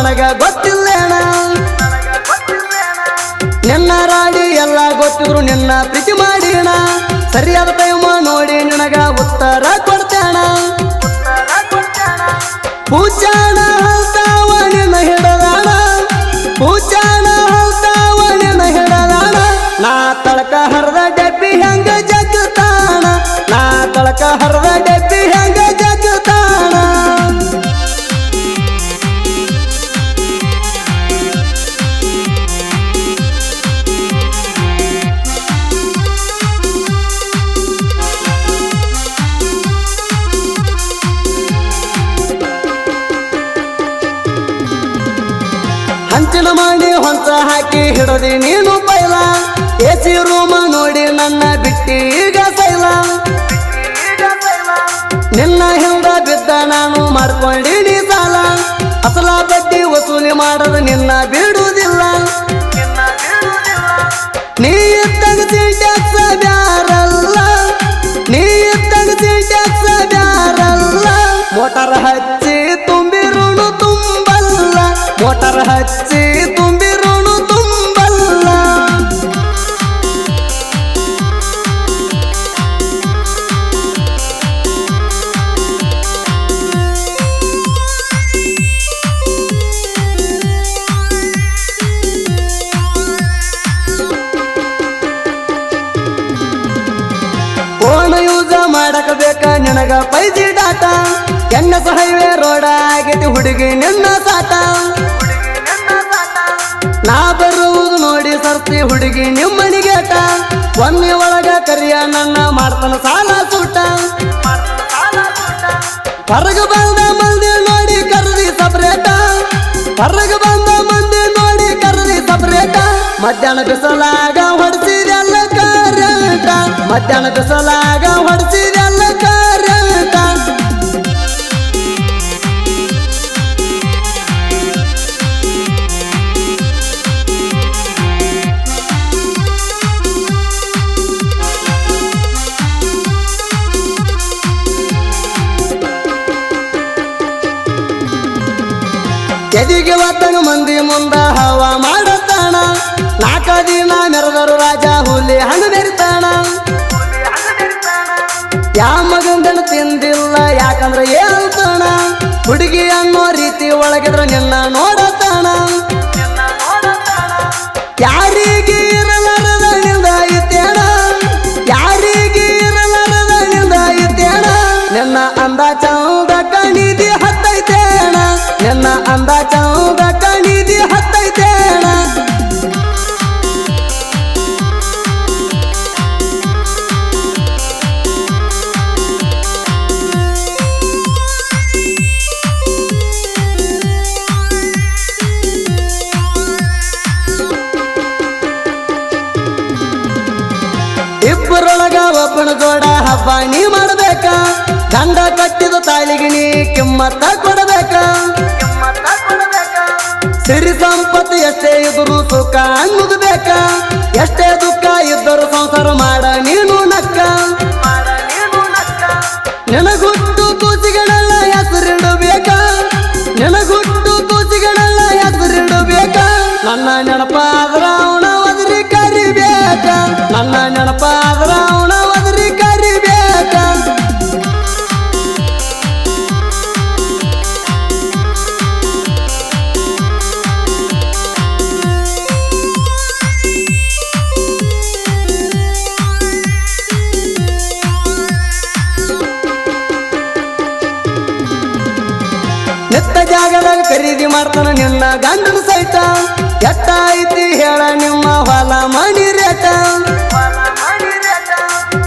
ನನಗ ಗೊತ್ತಿಲ್ಲೇಣ ನಿನ್ನ ರಾಡಿ ಎಲ್ಲ ಗೊತ್ತಿದ್ರು ನಿನ್ನ ಪ್ರೀತಿ ಮಾಡಿಣ ಸರಿಯಾದ ಟೈಮ ನೋಡಿ ನಿನಗ ಉತ್ತರ ಕೊಡ್ತೇಣ ಪೂಜಾನ ಹಲ್ತಾವ ನಿನ್ನ ಹಿಡದಾಣ ಪೂಜಾನ ಹಲ್ತಾವ ನಿನ್ನ ಹಿಡದಾಣ ನಾ ತಳಕ ಹರದ ಡಬ್ಬಿ ಹೆಂಗ ಜಗ್ತಾಣ ನಾ ತಳಕ ಹರದ ಡಬ್ಬಿ ಹೆಂಗ ಜಗ್ತಾಣ ಹಂಚಿನ ಮಾಡಿ ಹೊಂಚ ಹಾಕಿ ಹಿಡದಿ ನೀನು ಪೈಲ ಎಸಿ ರೂಮ ನೋಡಿ ನನ್ನ ಬಿಟ್ಟಿ ಈಗ ಸೈಲ ನಿನ್ನ ಹಿಂದ ಬಿದ್ದ ನಾನು ಮಾಡ್ಕೊಂಡಿನಿ ಸಾಲ ಅಸಲ ಬಡ್ಡಿ ವಸೂಲಿ ಮಾಡದ ನಿನ್ನ ಬಿಡುವುದಿಲ್ಲ ನೀ ತಗಸಿ ಟ್ಯಾಕ್ಸ ಬ್ಯಾರಲ್ಲ ನೀ ತಗಸಿ ಟ್ಯಾಕ್ಸ ಬ್ಯಾರಲ್ಲ ಮೋಟಾರ್ ಹಚ್ಚಿ ತುಂಬಿರುಣು ತುಂಬಲ್ಲ ಮೋಟಾರ್ ಹಚ್ಚಿ ತುಂಬಿರುಣು ತುಂಬಲ್ಲ ಫೋನ್ ಯೂಸ್ ಮಾಡಕ ಬೇಕ ನಿನಗ ಪೈಜಿ ಡಾಟಾ ಎನ್ನಸ ಹೈವೇ ರೋಡ ಆಗೈತಿ ಹುಡುಗಿ ನಿನ್ನ ಸಾಟ ನಾ ಬರುವುದು ನೋಡಿ ಸರ್ತಿ ಹುಡುಗಿ ನಿಮ್ಮನಿಗೇಟ ಒಮ್ಮೆ ಒಳಗ ಕರಿಯ ನನ್ನ ಮಾಡ್ತಾನ ಸಾಲ ಸೂಟ ಹೊರಗ ಬಂದ ಮಂದಿ ನೋಡಿ ಕರದಿ ಸಪ್ರೇಟ ಹೊರಗ ಬಂದ ಮಂದಿ ನೋಡಿ ಕರದಿ ಸಪ್ರೇಟ ಮಧ್ಯಾಹ್ನ ಬಿಸಲಾಗ ಹೊಡ್ಸಿದೆಲ್ಲ ಕರೆಂಟ ಮಧ್ಯಾಹ್ನ ಬಿಸಲಾಗ ಹೊಡ್ಸಿದೆಲ್ಲ ಕರೆಂಟ ಎದಿಗೆ ಒತ್ತನ ಮಂದಿ ಮುಂದ ಹವ ಮಾಡತಾಣ ನಾಲ್ಕ ದಿನ ಮೆರೆದರು ರಾಜ ಹುಲಿ ಹಣ್ಣು ಬೆರಿತಾಣ ಯಾ ಮಗಂದನ ತಿಂದಿಲ್ಲ ಯಾಕಂದ್ರೆ ಹೇಳ್ತಾಣ ಹುಡುಗಿ ಅನ್ನೋ ರೀತಿ ಒಳಗಿದ್ರ ನಿನ್ನ ನೋಡತಾಣ ಯಾರಿಗೆ ಇರಲಾರದ ನಿಂದ ಇತ್ತೇಣ ಯಾರಿಗೆ ಇರಲಾರದ ನಿಂದ ಇತ್ತೇಣ ನಿನ್ನ ಅಂದ ಚೌದ ಕಣಿದಿ ಹತ್ತೈತೇಣ ನಿನ್ನ ಅಂದ ಚೌದ ಕಣಿದಿ ಹತ್ತೈತೇಣ ಇಬ್ಬರೊಳಗ ಒಬ್ಬನ ಜೋಡ ಹಬ್ಬ ನೀ ಮಾಡಬೇಕ ಗಂಡ ಕಟ್ಟಿದ ತಾಳಿಗೆ ನೀ ಕಿಮ್ಮತ್ತ ಕೊಡಬೇಕ ಸಿರಿ ಸಂಪತ್ತು ಎಷ್ಟೇ ಇದ್ರು ಸುಖ ಅನ್ನುದಬೇಕ ಎಷ್ಟೇ ದುಃಖ ಇದ್ದರು ಸಂಸಾರ ಮಾಡ ನೀನು ನಕ್ಕ ನಿನಗುಟ್ಟು ಕೂಸಿಗಳೆಲ್ಲ ಹೆಸರಿಡಬೇಕ ನಿನಗುಟ್ಟು ಕೂಸಿಗಳೆಲ್ಲ ಹೆಸರಿಡಬೇಕ ನನ್ನ ನೆನಪಾದ್ರ ಅವನ ಒದರಿ ಕರಿಬೇಕ ನನ್ನ ನೆನಪಾದ್ರ ಅವನ ಒದರಿ ಕರಿಬೇಕ ನಿತ್ತ ಜಾಗದಾಗ ಖರೀದಿ ಮಾಡ್ತಾನ ನಿನ್ನ ಗಂಡನ ಸೈತ ಎಟ್ಟ ಐತಿ ಹೇಳ ನಿಮ್ಮ ಹೊಲ ಮಣಿ ರೇಟ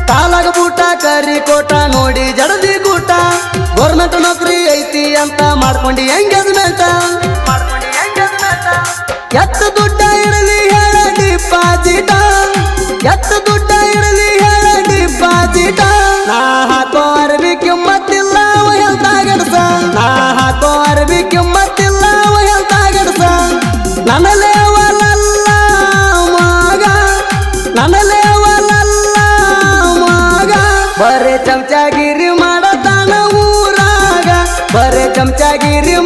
ಕಾಲಾಗ ಬೂಟ ಕರಿ ಕೋಟ ನೋಡಿ ಜಡದಿ ಗೂಟ ಗೌರ್ಮೆಂಟ್ ನೌಕರಿ ಐತಿ ಅಂತ ಮಾಡ್ಕೊಂಡಿ ಎಂಗೇಜ್ಮೆಂಟ್ ಎತ್ತು ದುಡ್ಡ ಇರಲಿ ಹೇಳ ಡಿಪಾಸಿಟ ಎತ್ತು ದುಡ್ಡ ಇರಲಿ ಹೇಳ ಡಿಪಾಸಿಟ ನಾ ಹಾಕೋ ಅರ್ಬಿ ಕಿಮ್ಮತ್ತಿಲ್ಲ ಹೆಲ್ತ ಗಡಸ ನಾ ಹಾಕೋ ಅರ್ಬಿ ಕಿಮ್ಮತ್ತಿಲ್ಲ ಹೆಲ್ತ ಗಡಸ ನನ್ನ ಲೇವಲಲ್ಲ ಮಗ ನನ್ನ ಲೇವಲಲ್ಲ ಮಗ ಬರೇ ಚಮಚಾಗಿರಿ ಮಾಡತಾನ ಊರಾಗ ಬರೇ ಚಮಚಾಗಿರಿ